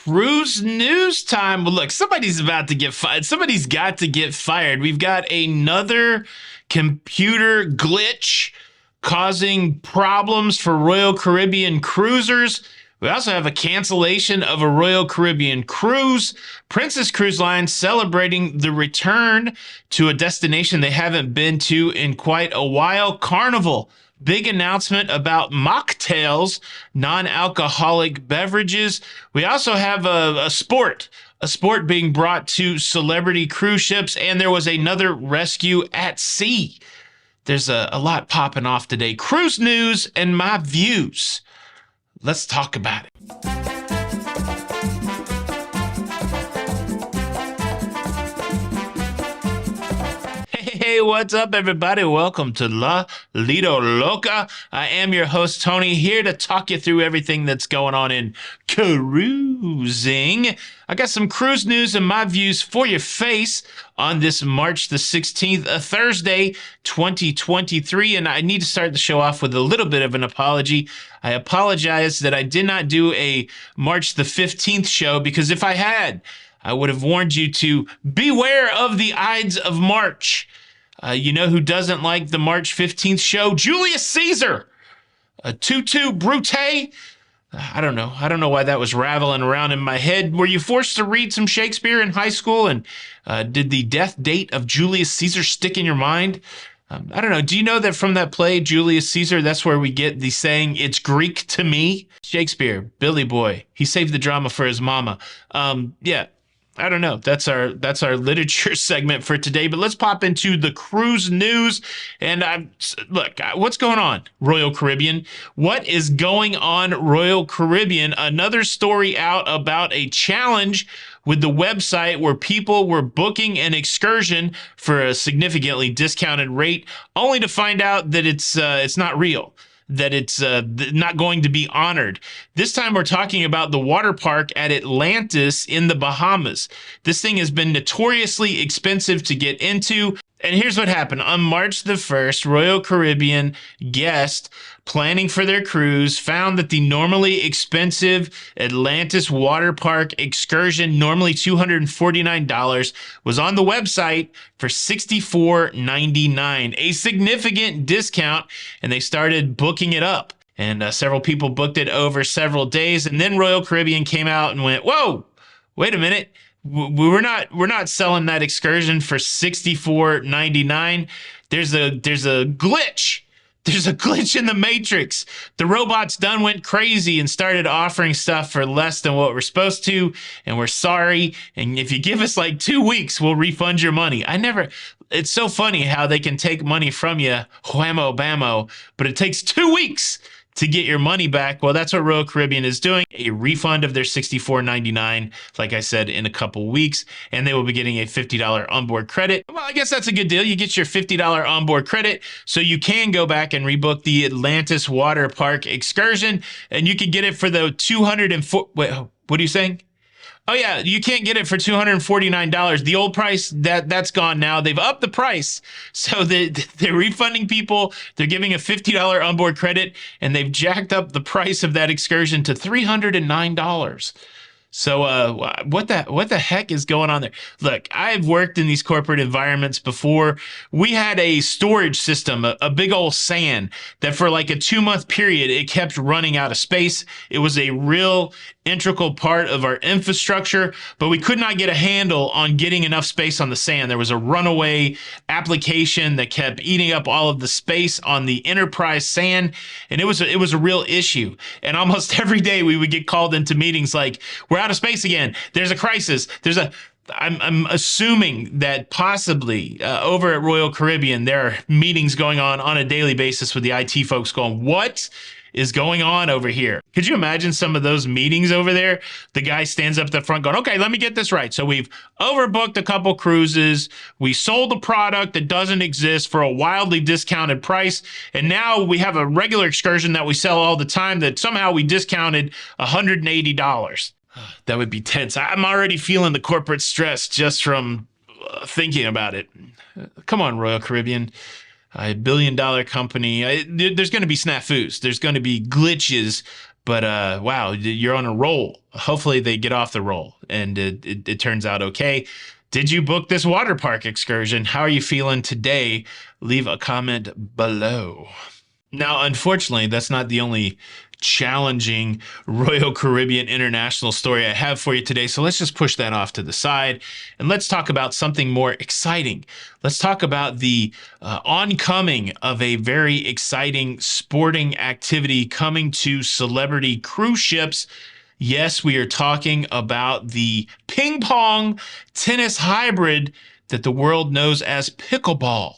Cruise news time. Well, look, somebody's about to get fired. Somebody's got to get fired. We've got another computer glitch causing problems for Royal Caribbean cruisers. We also have a cancellation of a Royal Caribbean cruise. Princess Cruise Line celebrating the return to a destination they haven't been to in quite a while. Carnival. Big announcement about mocktails, non-alcoholic beverages. We also have a sport being brought to celebrity cruise ships, and there was another rescue at sea. There's a lot popping off today. Cruise news and my views. Let's talk about it. Hey, what's up, everybody? Welcome to La Lido Loca. I am your host, Tony, here to talk you through everything that's going on in cruising. I got some cruise news and my views for your face on this March the 16th, a Thursday, 2023, and I need to start the show off with a little bit of an apology. I apologize that I did not do a March the 15th show, because if I had, I would have warned you to beware of the Ides of March. You know who doesn't like the March 15th show? Julius Caesar. Tutu Brute. I don't know why that was rattling around in my head. Were you forced to read some Shakespeare in high school? And did the death date of Julius Caesar stick in your mind? I don't know. Do you know that from that play, Julius Caesar, that's where we get the saying, "It's Greek to me"? Shakespeare, Billy Boy. He saved the drama for his mama. Yeah. I don't know. That's our literature segment for today. But let's pop into the cruise news. And look, what's going on, Royal Caribbean? What is going on, Royal Caribbean? Another story out about a challenge with the website where people were booking an excursion for a significantly discounted rate, only to find out that it's not real, that it's not going to be honored. This time we're talking about the water park at Atlantis in the Bahamas. This thing has been notoriously expensive to get into. And here's what happened. On March the 1st, Royal Caribbean guests planning for their cruise found that the normally expensive Atlantis water park excursion, normally $249, was on the website for $64.99, a significant discount, and they started booking it up. And several people booked it over several days, and then Royal Caribbean came out and went, "Whoa, wait a minute. We're not selling that excursion for $64.99. There's a glitch. There's a glitch in the matrix. The robots done went crazy and started offering stuff for less than what we're supposed to, and we're sorry. And if you give us like 2 weeks, we'll refund your money." It's so funny how they can take money from you, whammo bammo, but it takes 2 weeks to get your money back. Well, that's what Royal Caribbean is doing. A refund of their $64.99, like I said, in a couple weeks, and they will be getting a $50 onboard credit. Well, I guess that's a good deal. You get your $50 onboard credit, so you can go back and rebook the Atlantis water park excursion, and you can get it for the $204. Wait, what are you saying? Oh yeah, you can't get it for $249. The old price, that's gone now. They've upped the price. So they're refunding people. They're giving a $50 onboard credit, and they've jacked up the price of that excursion to $309. So what the heck is going on there? Look, I've worked in these corporate environments before. We had a storage system, a big old SAN, that for like a 2-month period, it kept running out of space. It was a real integral part of our infrastructure, but we could not get a handle on getting enough space on the SAN. There was a runaway application that kept eating up all of the space on the enterprise SAN, and it was a real issue. And almost every day we would get called into meetings like, "We're out of space again. There's a crisis. I'm assuming that possibly over at Royal Caribbean, there are meetings going on a daily basis with the IT folks going, "What is going on over here?" Could you imagine some of those meetings over there? The guy stands up at the front going, "Okay, let me get this right. So we've overbooked a couple cruises. We sold a product that doesn't exist for a wildly discounted price. And now we have a regular excursion that we sell all the time that somehow we discounted $180. That would be tense. I'm already feeling the corporate stress just from thinking about it. Come on, Royal Caribbean. A billion-dollar company. There's going to be snafus. There's going to be glitches But wow, you're on a roll. Hopefully they get off the roll and it turns out okay. Did you book this water park excursion? How are you feeling today? Leave a comment below. Now, unfortunately, that's not the only challenging Royal Caribbean International story I have for you today. So let's just push that off to the side and let's talk about something more exciting. Let's talk about the oncoming of a very exciting sporting activity coming to celebrity cruise ships. Yes, we are talking about the ping pong tennis hybrid that the world knows as pickleball.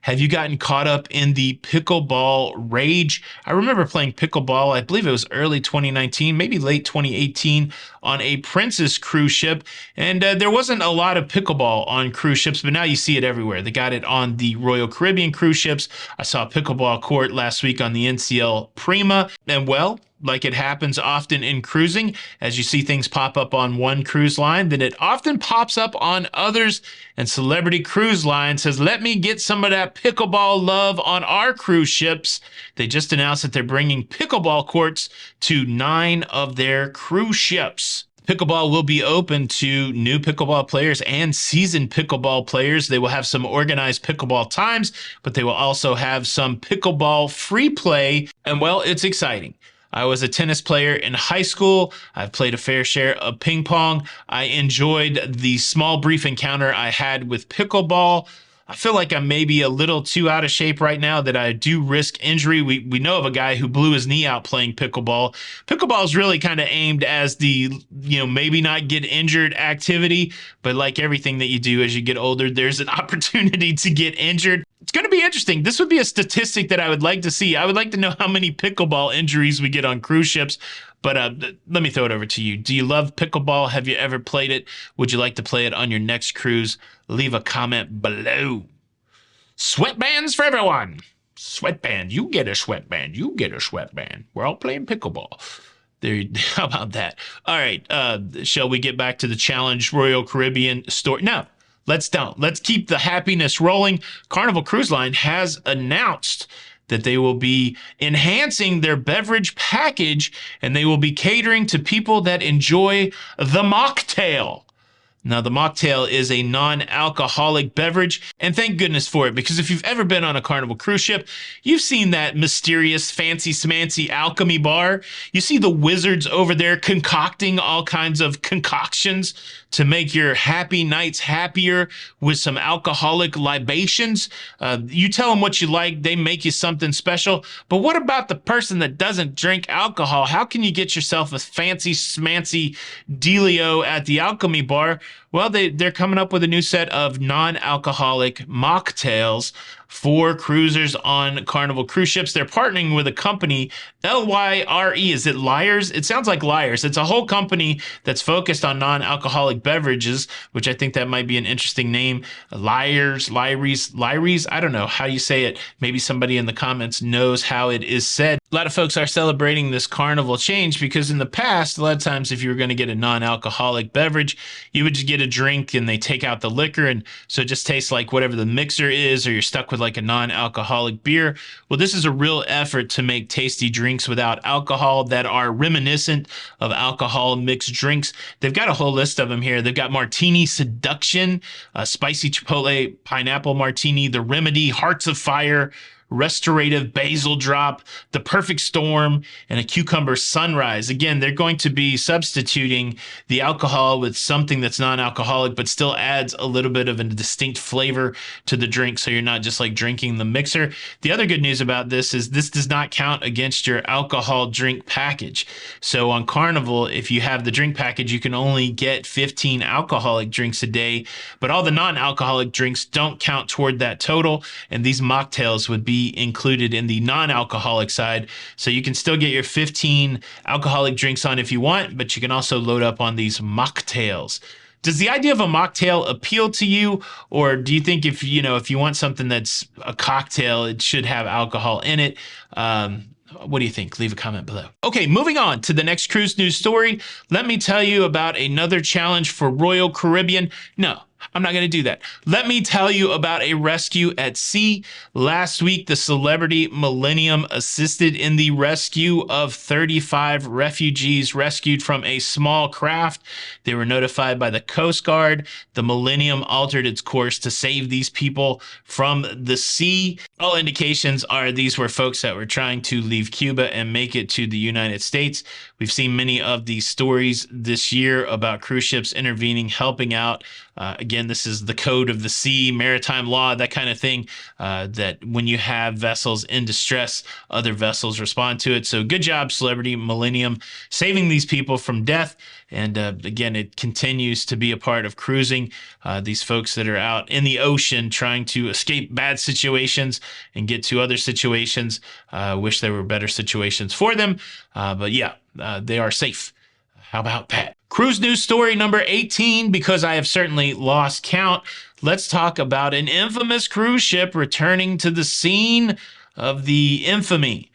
Have you gotten caught up in the pickleball rage? I remember playing pickleball, I believe it was early 2019, maybe late 2018, on a Princess cruise ship. And there wasn't a lot of pickleball on cruise ships, but now you see it everywhere. They got it on the Royal Caribbean cruise ships. I saw a pickleball court last week on the NCL Prima. And well, like it happens often in cruising, as you see things pop up on one cruise line, then it often pops up on others. And Celebrity Cruise Line says, let me get some of that pickleball love on our cruise ships. They just announced that they're bringing pickleball courts to 9 of their cruise ships. Pickleball will be open to new pickleball players and seasoned pickleball players. They will have some organized pickleball times, but they will also have some pickleball free play. And well, it's exciting. I was a tennis player in high school. I've played a fair share of ping pong. I enjoyed the small brief encounter I had with pickleball. I feel like I'm maybe a little too out of shape right now that I do risk injury. We know of a guy who blew his knee out playing pickleball. Pickleball is really kind of aimed as the, maybe not get injured activity, but like everything that you do as you get older, there's an opportunity to get injured. It's going to be interesting. This would be a statistic that I would like to see. I would like to know how many pickleball injuries we get on cruise ships. But let me throw it over to you. Do you love pickleball? Have you ever played it? Would you like to play it on your next cruise? Leave a comment below. Sweatbands for everyone. Sweatband. You get a sweatband. You get a sweatband. We're all playing pickleball. How about that? All right. Shall we get back to the Challenge Royal Caribbean story? No. Let's don't. Let's keep the happiness rolling. Carnival Cruise Line has announced that they will be enhancing their beverage package and they will be catering to people that enjoy the mocktail. Now, the mocktail is a non-alcoholic beverage, and thank goodness for it, because if you've ever been on a Carnival cruise ship, you've seen that mysterious, fancy-smancy alchemy bar. You see the wizards over there concocting all kinds of concoctions to make your happy nights happier with some alcoholic libations. You tell them what you like, they make you something special. But what about the person that doesn't drink alcohol? How can you get yourself a fancy-smancy dealio at the alchemy bar? Well, they're coming up with a new set of non-alcoholic mocktails for cruisers on Carnival cruise ships. They're partnering with a company, L-Y-R-E. Is it Lyres? It sounds like Lyres. It's a whole company that's focused on non-alcoholic beverages, which I think that might be an interesting name. Lyres. I don't know how you say it. Maybe somebody in the comments knows how it is said. A lot of folks are celebrating this Carnival change because in the past, a lot of times if you were going to get a non-alcoholic beverage, you would just get a drink and they take out the liquor. And so it just tastes like whatever the mixer is, or you're stuck with like a non-alcoholic beer. Well, this is a real effort to make tasty drinks without alcohol that are reminiscent of alcohol mixed drinks. They've got a whole list of them here. They've got Martini Seduction, Spicy Chipotle Pineapple Martini, The Remedy, Hearts of Fire, Restorative Basil Drop, The Perfect Storm, and a Cucumber Sunrise. Again, they're going to be substituting the alcohol with something that's non-alcoholic, but still adds a little bit of a distinct flavor to the drink, so you're not just like drinking the mixer. The other good news about this is this does not count against your alcohol drink package. So on Carnival, if you have the drink package, you can only get 15 alcoholic drinks a day, but all the non-alcoholic drinks don't count toward that total, and these mocktails would be included in the non-alcoholic side. So you can still get your 15 alcoholic drinks on if you want, but you can also load up on these mocktails. Does the idea of a mocktail appeal to you? Or do you think if you want something that's a cocktail, it should have alcohol in it? What do you think? Leave a comment below. Okay, moving on to the next cruise news story. Let me tell you about another challenge for Royal Caribbean. No, I'm not going to do that. Let me tell you about a rescue at sea. Last week, the celebrity Millennium assisted in the rescue of 35 refugees rescued from a small craft. They were notified by the Coast Guard. The Millennium altered its course to save these people from the sea. All indications are these were folks that were trying to leave Cuba and make it to the United States. We've seen many of these stories this year about cruise ships intervening, helping out. Again, this is the code of the sea, maritime law, that kind of thing, that when you have vessels in distress, other vessels respond to it. So good job, Celebrity Millennium, saving these people from death. And again, it continues to be a part of cruising. These folks that are out in the ocean trying to escape bad situations and get to other situations. Wish there were better situations for them. But yeah, they are safe. How about that? Cruise news story number 18, because I have certainly lost count. Let's talk about an infamous cruise ship returning to the scene of the infamy.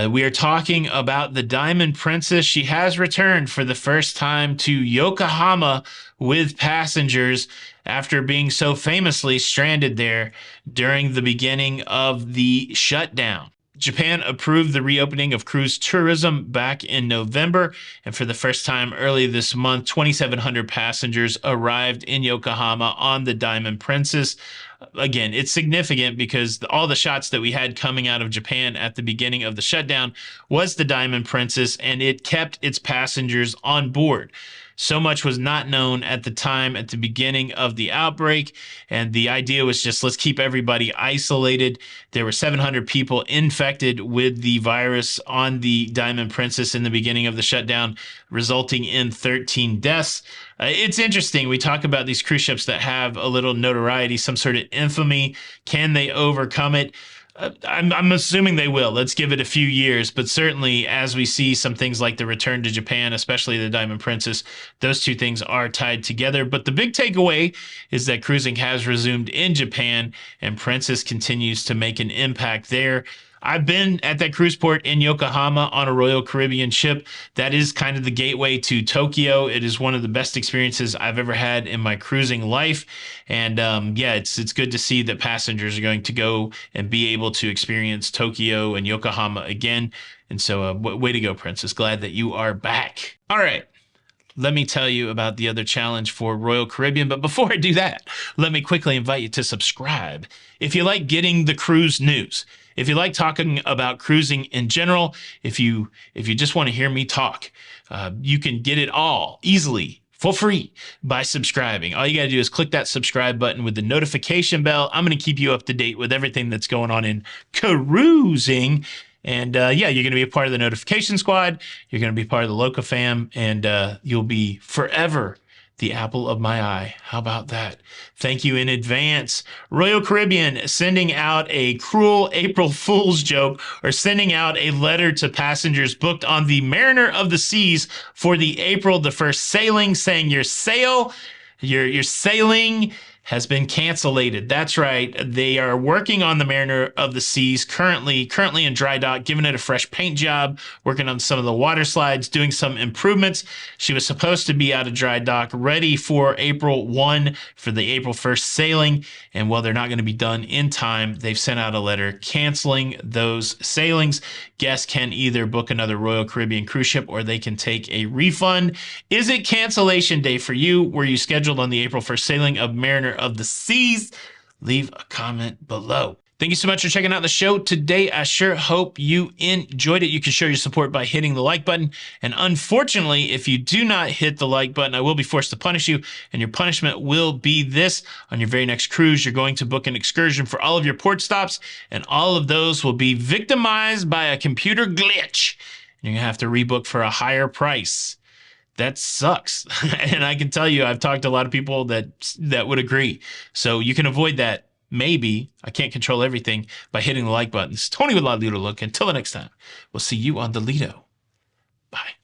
We are talking about the Diamond Princess. She has returned for the first time to Yokohama with passengers after being so famously stranded there during the beginning of the shutdown. Japan approved the reopening of cruise tourism back in November, and for the first time early this month, 2,700 passengers arrived in Yokohama on the Diamond Princess. Again, it's significant because all the shots that we had coming out of Japan at the beginning of the shutdown was the Diamond Princess, and it kept its passengers on board. So much was not known at the time, at the beginning of the outbreak, and the idea was just let's keep everybody isolated. There were 700 people infected with the virus on the Diamond Princess in the beginning of the shutdown, resulting in 13 deaths. It's interesting. We talk about these cruise ships that have a little notoriety, some sort of infamy. Can they overcome it? I'm assuming they will. Let's give it a few years, but certainly as we see some things like the return to Japan, especially the Diamond Princess, those two things are tied together. But the big takeaway is that cruising has resumed in Japan, and Princess continues to make an impact there. I've been at that cruise port in Yokohama on a Royal Caribbean ship. That is kind of the gateway to Tokyo. It is one of the best experiences I've ever had in my cruising life. And yeah, it's good to see that passengers are going to go and be able to experience Tokyo and Yokohama again. And so way to go, Princess. Glad that you are back. All right. Let me tell you about the other challenge for Royal Caribbean. But before I do that, let me quickly invite you to subscribe. If you like getting the cruise news, if you like talking about cruising in general, if you just want to hear me talk, you can get it all easily for free by subscribing. All you got to do is click that subscribe button with the notification bell. I'm going to keep you up to date with everything that's going on in cruising. And yeah, you're going to be a part of the notification squad. You're going to be part of the locafam, and you'll be forever the apple of my eye. How about that? Thank you in advance. Royal Caribbean sending out a cruel April Fool's joke, or sending out a letter to passengers booked on the Mariner of the Seas for the April the 1st sailing, saying your sailing has been cancellated. That's right. They are working on the Mariner of the Seas currently in dry dock, giving it a fresh paint job, working on some of the water slides, doing some improvements. She was supposed to be out of dry dock, ready for April 1 for the April 1st sailing. And while they're not going to be done in time, they've sent out a letter canceling those sailings. Guests can either book another Royal Caribbean cruise ship or they can take a refund. Is it cancellation day for you? Were you scheduled on the April 1st sailing of Mariner of the Seas? Leave a comment below. Thank you so much for checking out the show today. I sure hope you enjoyed it. You can show your support by hitting the like button. And unfortunately, if you do not hit the like button, I will be forced to punish you. And your punishment will be this. On your very next cruise, you're going to book an excursion for all of your port stops. And all of those will be victimized by a computer glitch. You're going to have to rebook for a higher price. That sucks. And I can tell you, I've talked to a lot of people that would agree. So you can avoid that. Maybe, I can't control everything, by hitting the like button. It's Tony with La Lido Look. Until the next time, we'll see you on the Lido. Bye.